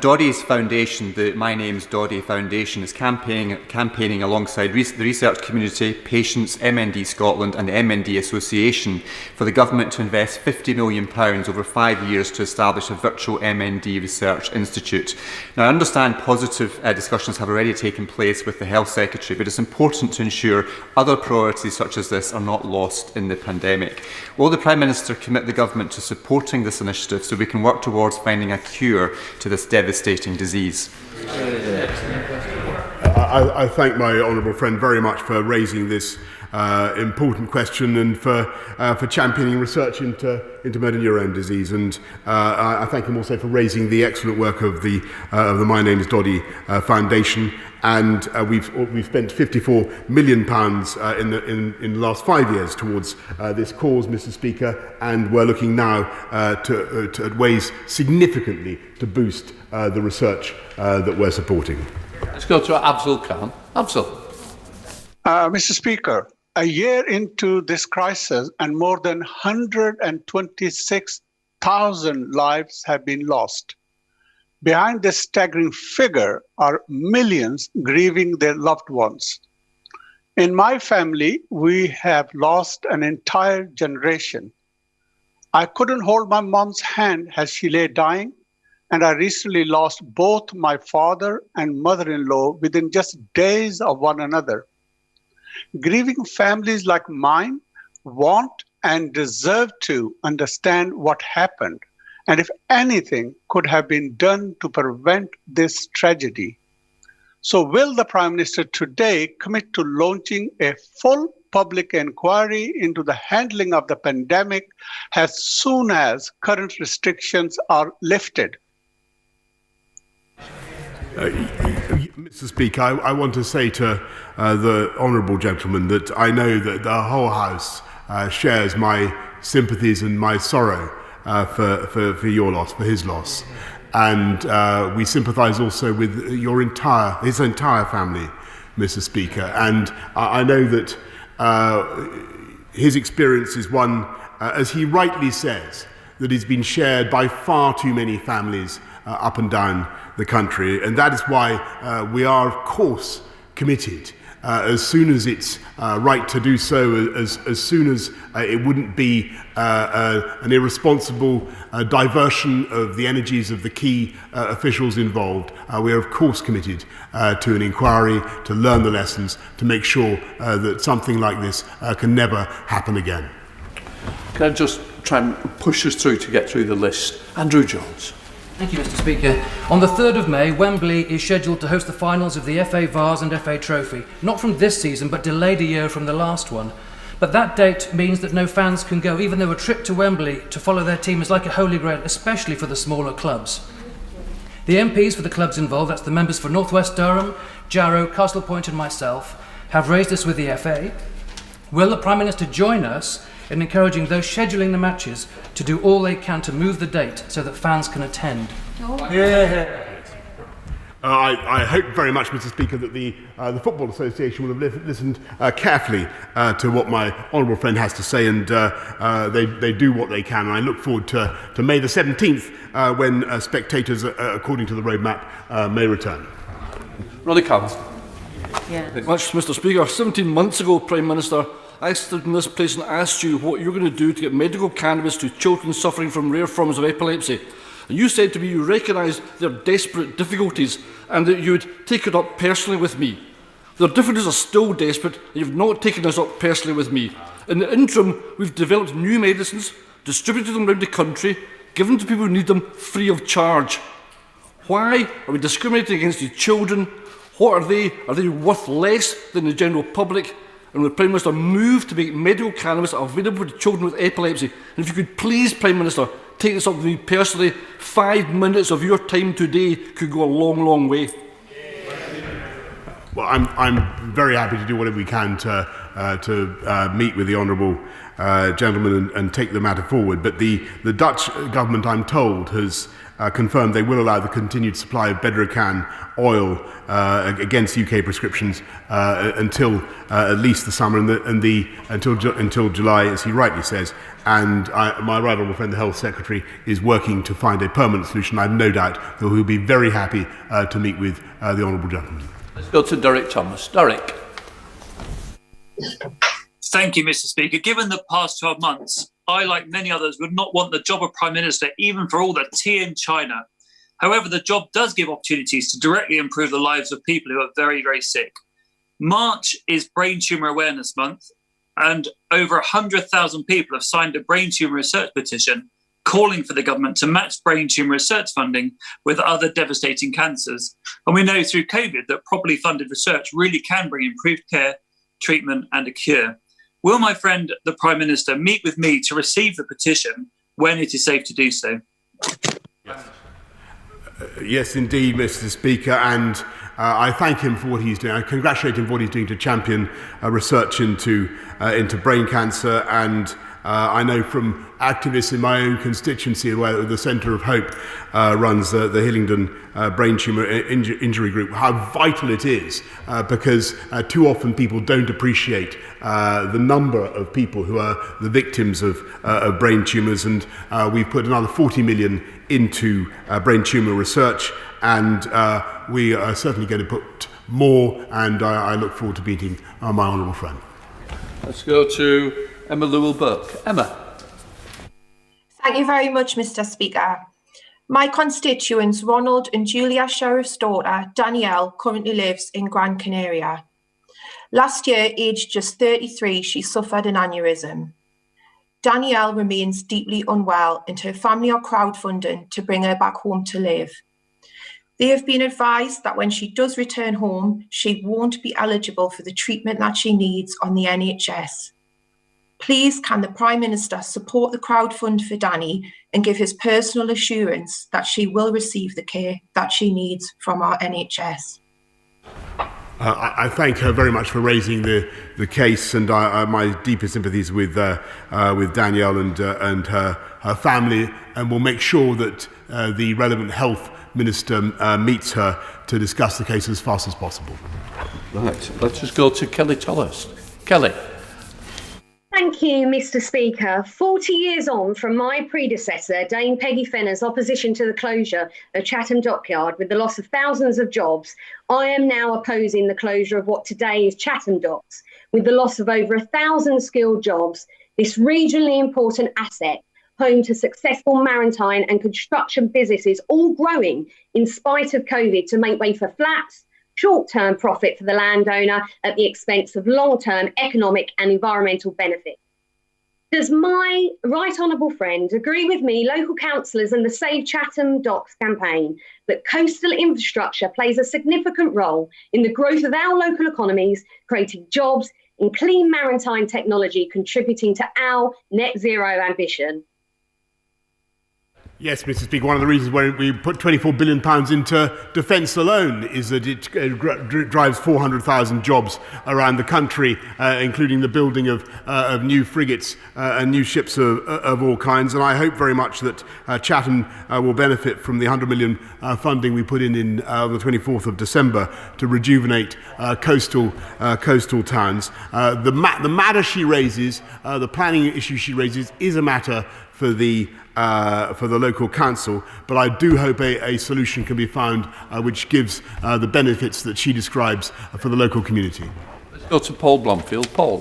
Doddie's foundation, the My Name's Doddie Foundation, is campaigning alongside the research community, patients, MND Scotland and the MND Association for the government to invest £50 million over 5 years to establish a virtual MND research institute. Now, I understand positive discussions have already taken place with the Health Secretary, but it's important to ensure other priorities such as this are not lost in the pandemic. Will the Prime Minister commit the government to supporting this initiative so we can work towards finding a cure to this devastating disease? I thank my honourable friend very much for raising this important question and for championing research into motor neurone disease, and I thank him also for raising the excellent work of the My Name's Doddie Foundation. And we've spent £54 million in the last 5 years towards this cause, Mr. Speaker, and we're looking now at ways significantly to boost the research that we're supporting. Let's go to Afzal Khan. Afzal. Mr. Speaker, a year into this crisis and more than 126,000 lives have been lost. Behind this staggering figure are millions grieving their loved ones. In my family, we have lost an entire generation. I couldn't hold my mom's hand as she lay dying, and I recently lost both my father and mother-in-law within just days of one another. Grieving families like mine want and deserve to understand what happened, and if anything could have been done to prevent this tragedy. So will the Prime Minister today commit to launching a full public inquiry into the handling of the pandemic as soon as current restrictions are lifted? Mr. Speaker, I want to say to the honourable gentleman that I know that the whole House shares my sympathies and my sorrow for your loss, for his loss. And we sympathise also with his entire family, Mr. Speaker. And I know that his experience is one, as he rightly says, that has been shared by far too many families up and down the country. And that is why we are, of course, committed, as soon as it's right to do so, as soon as it wouldn't be an irresponsible diversion of the energies of the key officials involved. We are, of course, committed to an inquiry, to learn the lessons, to make sure that something like this can never happen again. Can I just try and push us through to get through the list? Andrew Jones. Thank you, Mr. Speaker. On the 3rd of May, Wembley is scheduled to host the finals of the FA Vase and FA Trophy. Not from this season, but delayed a year from the last one. But that date means that no fans can go, even though a trip to Wembley to follow their team is like a holy grail, especially for the smaller clubs. The MPs for the clubs involved, that's the members for North West Durham, Jarrow, Castle Point and myself, have raised this with the FA. Will the Prime Minister join us in encouraging those scheduling the matches to do all they can to move the date so that fans can attend? I hope very much, Mr. Speaker, that the Football Association will have listened carefully to what my honourable friend has to say, and they do what they can. And I look forward to May the 17th, when spectators, according to the roadmap, may return. Roddy Collins. Much, Mr. Speaker. 17 months ago, Prime Minister, I stood in this place and asked you what you're going to do to get medical cannabis to children suffering from rare forms of epilepsy. And you said to me you recognise their desperate difficulties and that you would take it up personally with me. Their difficulties are still desperate and you've not taken this up personally with me. In the interim, we've developed new medicines, distributed them around the country, given to people who need them free of charge. Why are we discriminating against these children? What are they? Are they worth less than the general public? And will the Prime Minister move to make medical cannabis available to children with epilepsy? And if you could please, Prime Minister, take this up with me personally, 5 minutes of your time today could go a long, long way. Well, I'm very happy to do whatever we can to meet with the honourable gentleman and take the matter forward. But the Dutch government, I'm told, has confirmed they will allow the continued supply of Bedrocan oil against UK prescriptions until at least the summer until July, as he rightly says. And my right honourable friend, the Health Secretary, is working to find a permanent solution. I have no doubt that he'll be very happy to meet with the honourable gentleman. Let's go to Derek Thomas. Derek. Thank you, Mr. Speaker. Given the past 12 months, I, like many others, would not want the job of Prime Minister, even for all the tea in China. However, the job does give opportunities to directly improve the lives of people who are very, very sick. March is Brain Tumour Awareness Month, and over 100,000 people have signed a brain tumour research petition calling for the government to match brain tumour research funding with other devastating cancers. And we know through COVID that properly funded research really can bring improved care, treatment and a cure. Will my friend, the Prime Minister, meet with me to receive the petition when it is safe to do so? Yes, indeed, Mr. Speaker, and I thank him for what he's doing. I congratulate him for what he's doing to champion research into brain cancer, and I know from activists in my own constituency, where the Centre of Hope runs the Hillingdon Brain Tumour Injury Group, how vital it is, because too often people don't appreciate the number of people who are the victims of brain tumours, and we've put another 40 million into brain tumour research, and we are certainly going to put more, and I look forward to meeting my honourable friend. Let's go to Emma Llewellyn-Burke. Emma. Thank you very much, Mr. Speaker. My constituents, Ronald and Julia Sheriff's daughter, Danielle, currently lives in Gran Canaria. Last year, aged just 33, she suffered an aneurysm. Danielle remains deeply unwell, and her family are crowdfunding to bring her back home to live. They have been advised that when she does return home, she won't be eligible for the treatment that she needs on the NHS. Please, can the Prime Minister support the crowdfund for Danny and give his personal assurance that she will receive the care that she needs from our NHS? I thank her very much for raising the case, and my deepest sympathies with Danielle and her family, and will make sure that the relevant health minister meets her to discuss the case as fast as possible. Right, let's just go to Kelly Tolhurst. Kelly. Thank you, Mr. Speaker. 40 years on from my predecessor, Dame Peggy Fenner's opposition to the closure of Chatham Dockyard with the loss of thousands of jobs, I am now opposing the closure of what today is Chatham Docks, with the loss of over 1,000 skilled jobs. This regionally important asset, home to successful maritime and construction businesses, all growing in spite of COVID to make way for flats, short-term profit for the landowner at the expense of long-term economic and environmental benefit. Does my right honourable friend agree with me, local councillors and the Save Chatham Docks campaign, that coastal infrastructure plays a significant role in the growth of our local economies, creating jobs in clean maritime technology, contributing to our net zero ambition? Yes, Mr. Speaker, one of the reasons why we put £24 billion into defence alone is that it drives 400,000 jobs around the country, including the building of new frigates and new ships of all kinds. And I hope very much that Chatham will benefit from the £100 million funding we put in the 24th of December to rejuvenate coastal towns. The matter she raises, the planning issue she raises, is a matter for the local council, but I do hope a solution can be found which gives the benefits that she describes for the local community. Let's go to Paul Blomfield. Paul.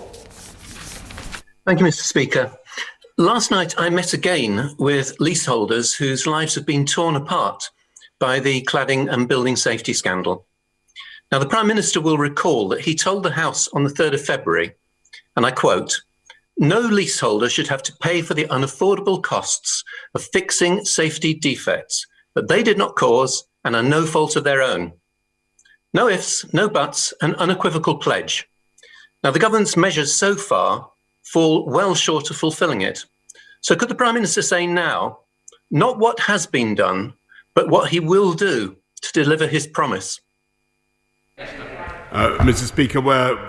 Thank you, Mr. Speaker. Last night I met again with leaseholders whose lives have been torn apart by the cladding and building safety scandal. Now, the Prime Minister will recall that he told the House on the 3rd of February, and I quote, "No leaseholder should have to pay for the unaffordable costs of fixing safety defects that they did not cause and are no fault of their own. No ifs, no buts, an unequivocal pledge." Now, the government's measures so far fall well short of fulfilling it. So could the Prime Minister say now, not what has been done, but what he will do to deliver his promise? Mr. Speaker,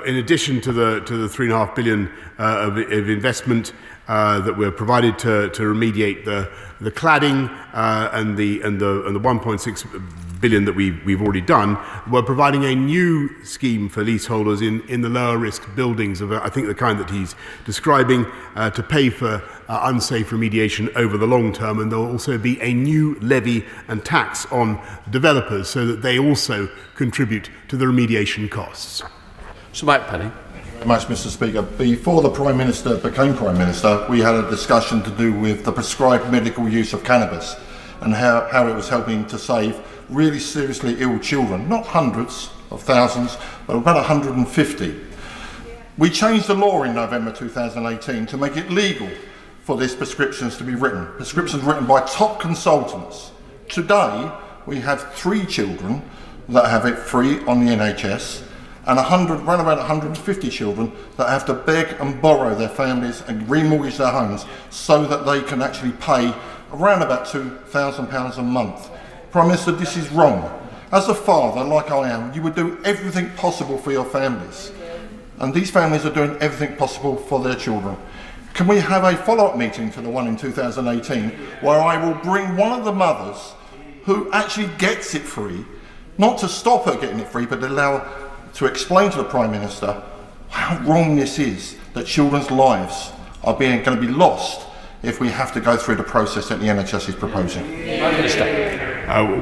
in addition to the £3.5 billion of investment that we're provided to remediate the cladding and the 1.6 billion that we've already done, we're providing a new scheme for leaseholders in the lower risk buildings of I think the kind that he's describing to pay for unsafe remediation over the long term, and there will also be a new levy and tax on developers so that they also contribute to the remediation costs. Sir Mike Penny. Much, Mr. Speaker. Before the Prime Minister became Prime Minister, we had a discussion to do with the prescribed medical use of cannabis and how it was helping to save really seriously ill children, not hundreds of thousands, but about 150. We changed the law in November 2018 to make it legal for these prescriptions to be written, prescriptions written by top consultants. Today, we have 3 children that have it free on the NHS, and around about 150 children that have to beg and borrow their families and remortgage their homes so that they can actually pay around about £2,000 a month. Prime Minister, this is wrong. As a father, like I am, you would do everything possible for your families. And these families are doing everything possible for their children. Can we have a follow-up meeting to the one in 2018 where I will bring one of the mothers who actually gets it free, not to stop her getting it free, but to explain to the Prime Minister how wrong this is, that children's lives are going to be lost if we have to go through the process that the NHS is proposing.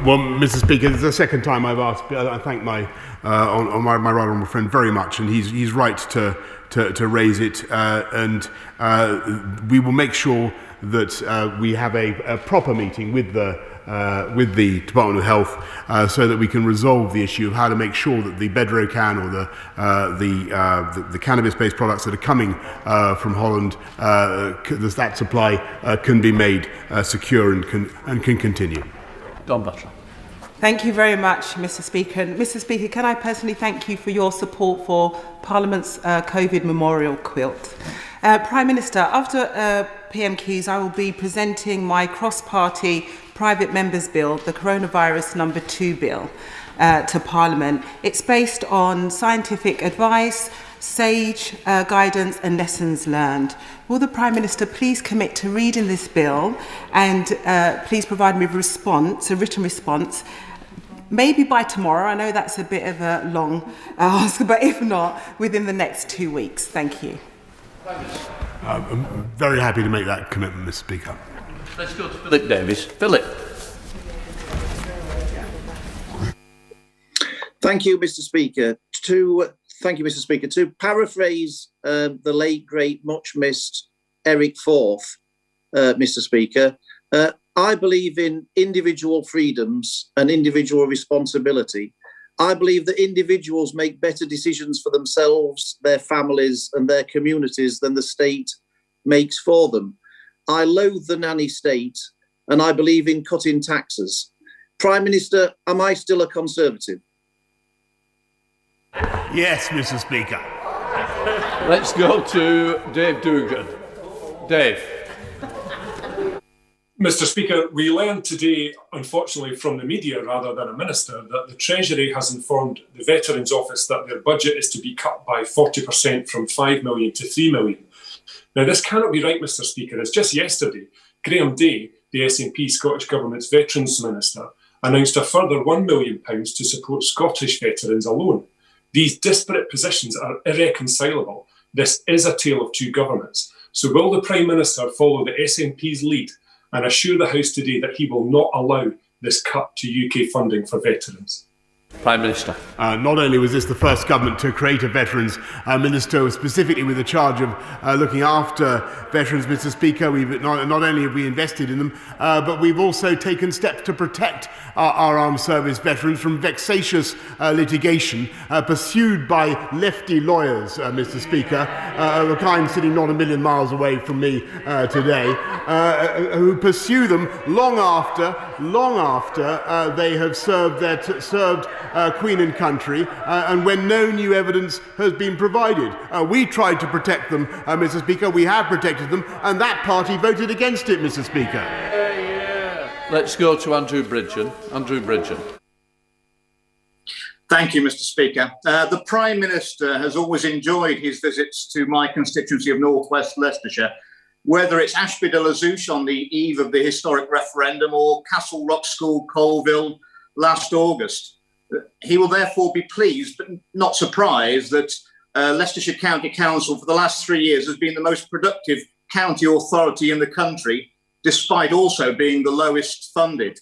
Well, Mr. Speaker, this is the second time I've asked. I thank my right honourable friend very much, and he's right to raise it, and we will make sure that we have a proper meeting with the Department of Health so that we can resolve the issue of how to make sure that the Bedrocan or the cannabis-based products that are coming from Holland, that supply can be made secure and can continue. Don Butler. Thank you very much, Mr. Speaker. And Mr. Speaker, can I personally thank you for your support for Parliament's COVID memorial quilt. Prime Minister, after PM Keys, I will be presenting my cross-party private members bill, the coronavirus number 2 bill, to Parliament. It's based on scientific advice, sage guidance and lessons learned. Will the Prime Minister please commit to reading this bill and please provide me with a written response, maybe by tomorrow? I know that's a bit of a long ask, but if not, within the next 2 weeks. Thank you. I'm very happy to make that commitment, Mr. Speaker. Let's go to Philip Davis. Philip. Thank you, Mr. Speaker. To paraphrase the late, great, much missed Eric Forth, Mr. Speaker, I believe in individual freedoms and individual responsibility. I believe that individuals make better decisions for themselves, their families and their communities than the state makes for them. I loathe the nanny state and I believe in cutting taxes. Prime Minister, am I still a Conservative? Yes, Mr. Speaker. Let's go to Dave Dugan. Dave. Mr. Speaker, we learned today, unfortunately from the media rather than a minister, that the Treasury has informed the Veterans Office that their budget is to be cut by 40% from 5 million to 3 million. Now, this cannot be right, Mr. Speaker, as just yesterday, Graham Day, the SNP Scottish Government's Veterans Minister, announced a further £1 million to support Scottish veterans alone. These disparate positions are irreconcilable. This is a tale of two governments. So will the Prime Minister follow the SNP's lead and assure the House today that he will not allow this cut to UK funding for veterans? Prime Minister. Not only was this the first government to create a veterans minister specifically with the charge of looking after veterans, Mr. Speaker, we've not only have we invested in them, but we've also taken steps to protect our armed service veterans from vexatious litigation pursued by lefty lawyers, Mr. Speaker, a kind sitting not a million miles away from me today, who pursue them long after they have served Queen and country, and when no new evidence has been provided. We tried to protect them, Mr. Speaker. We have protected them, and that party voted against it, Mr. Speaker. Let's go to Andrew Bridgen. Andrew Bridgen. Thank you, Mr. Speaker. The Prime Minister has always enjoyed his visits to my constituency of North West Leicestershire, whether it's Ashby de la Zouch on the eve of the historic referendum or Castle Rock School, Colville, last August. He will therefore be pleased, but not surprised, that Leicestershire County Council for the last 3 years has been the most productive county authority in the country, despite also being the lowest funded.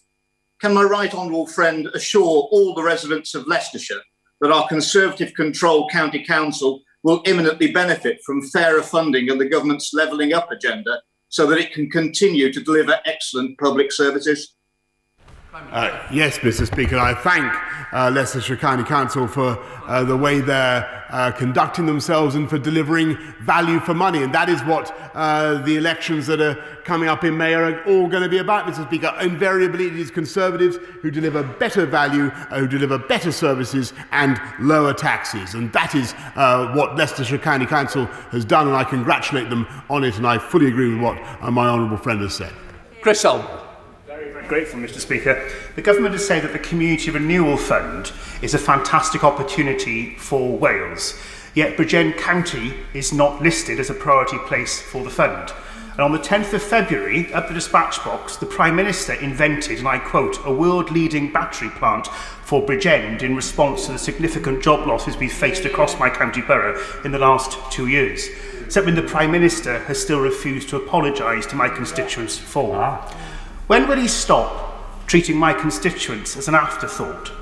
Can my right honourable friend assure all the residents of Leicestershire that our Conservative-controlled county council will imminently benefit from fairer funding and the government's levelling up agenda so that it can continue to deliver excellent public services? Yes, Mr. Speaker. I thank Leicestershire County Council for the way they're conducting themselves and for delivering value for money. And that is what the elections that are coming up in May are all going to be about, Mr. Speaker. Invariably, it is Conservatives who deliver better value, who deliver better services and lower taxes. And that is what Leicestershire County Council has done, and I congratulate them on it. And I fully agree with what my honourable friend has said. Chris Elmer. Grateful, Mr. Speaker. The government has said that the Community Renewal Fund is a fantastic opportunity for Wales, yet Bridgend County is not listed as a priority place for the fund. And on the 10th of February, at the dispatch box, the Prime Minister invented, and I quote, a world-leading battery plant for Bridgend in response to the significant job losses we've faced across my county borough in the last 2 years. something the Prime Minister has still refused to apologise to my constituents for. When will he stop treating my constituents as an afterthought?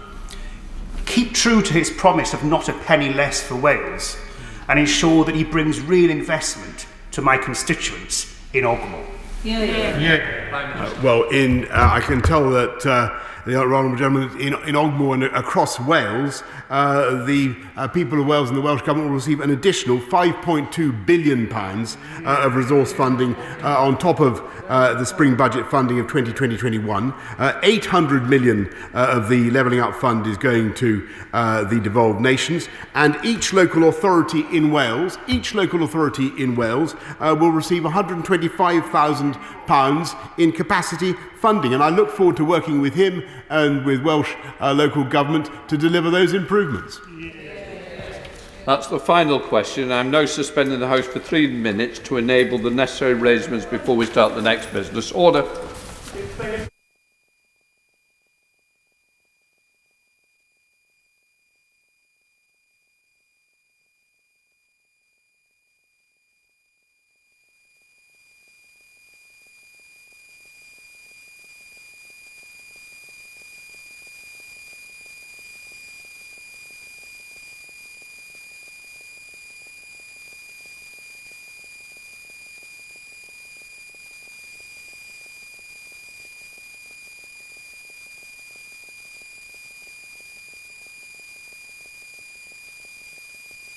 Keep true to his promise of not a penny less for Wales, and ensure that he brings real investment to my constituents in Ogmore. I can tell that the honourable gentleman in Ogmore and across Wales, the people of Wales and the Welsh Government will receive an additional £5.2 billion of resource funding on top of the spring budget funding of 2020-21. 800 million of the Levelling Up Fund is going to the devolved nations, and each local authority in Wales will receive £125,000 in capacity funding, and I look forward to working with him and with Welsh local government to deliver those improvements. That's the final question. I'm now suspending the House for 3 minutes to enable the necessary arrangements before we start the next business. Order.